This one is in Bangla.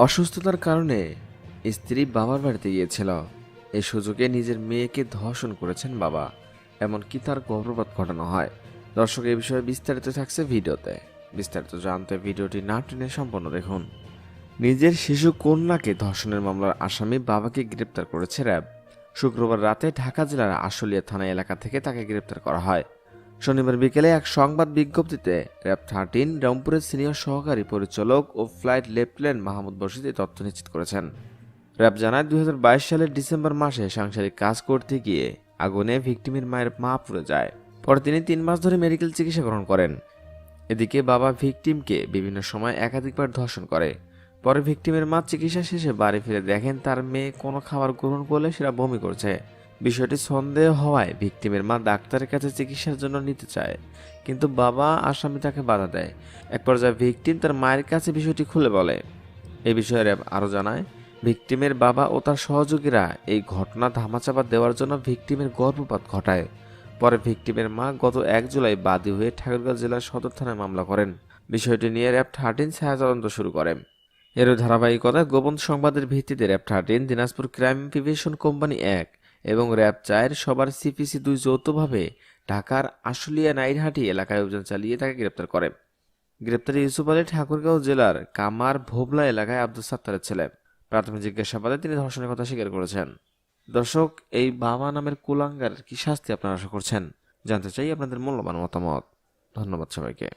অসুস্থতার কারণে স্ত্রী বাবার বাড়িতে গিয়েছিল। এই সুযোগে নিজের মেয়েকে ধর্ষণ করেছেন বাবা, এমনকি তার গর্ভপাত ঘটানো হয়। দর্শক, এই বিষয়ে বিস্তারিত থাকছে ভিডিওতে। বিস্তারিত জানতে ভিডিওটি না টেনে সম্পূর্ণ দেখুন। নিজের শিশু কন্যাকে ধর্ষণের মামলার আসামি বাবাকে গ্রেপ্তার করেছে র্যাব। শুক্রবার রাতে ঢাকা জেলার আশুলিয়া থানা এলাকা থেকে তাকে গ্রেপ্তার করা হয়। শনিবার বিকেলে এক সংবাদ বিজ্ঞপ্তিতে র্যাব 13 রংপুরের সিনিয়র সহকারী পরিচালক ও ফ্লাইট লেফটেন্যান্ট মাহমুদ বশির এই তথ্য নিশ্চিত করেছেন। র্যাব জানায় 2022 সালের ডিসেম্বর মাসে সাংসারিক কাজ করতে গিয়ে আগুনে ভিকটিমের মায়ের মা পুড়ে যায়। পরে তিনি 3 মাস ধরে মেডিকেল চিকিৎসা গ্রহণ করেন। এদিকে বাবা ভিকটিমকে বিভিন্ন সময় একাধিকবার ধর্ষণ করে। পরে ভিকটিমের মা চিকিৎসা শেষে বাড়ি ফিরে দেখেন তার মেয়ে কোনো খাবার গ্রহণ করলে সেটা বমি করছে। বিষয়টি সন্দেহ হওয়ায় ভিকটিমের মা ডাক্তারের কাছে চিকিৎসার জন্য নিতে চায়, কিন্তু বাবা আসামি তাকে বাধা দেয়। এক পর্যায়ে ভিকটিম তার মায়ের কাছে বিষয়টি খুলে বলে। এই বিষয়ে র্যাব আরও জানায়, ভিকটিমের বাবা ও তার সহযোগীরা এই ঘটনা ধামাচাপা দেওয়ার জন্য ভিকটিমের গর্ভপাত ঘটায়। পরে ভিকটিমের মা গত 1 জুলাই বাদী হয়ে ঠাকুরগাঁও জেলার সদর থানায় মামলা করেন। বিষয়টি নিয়ে র্যাব 13 ছায়া তদন্ত শুরু করে। এর ধারাবাহিকতায় গোপন সংবাদের ভিত্তিতে RAB 13, Dinajpur crime prevention company 1 এবং র্যাব 4 সবার সিপিসি 2 যৌথভাবে ঢাকার আশুলিয়া নাইরহাটি এলাকায় অভিযান চালিয়ে তাকে গ্রেপ্তার করে। গ্রেপ্তারি ইউসুফ আলী ঠাকুরগাঁও জেলার কামার ভোবলা এলাকায় আব্দুল সাত্তারের ছেলে। প্রাথমিক জিজ্ঞাসাবাদে তিনি ধর্ষণের কথা স্বীকার করেছেন। দর্শক, এই বাবা নামের কুলাঙ্গার কি শাস্তি আপনারা আশা করছেন? জানতে চাই আপনাদের মূল্যবান মতামত। ধন্যবাদ সবাইকে।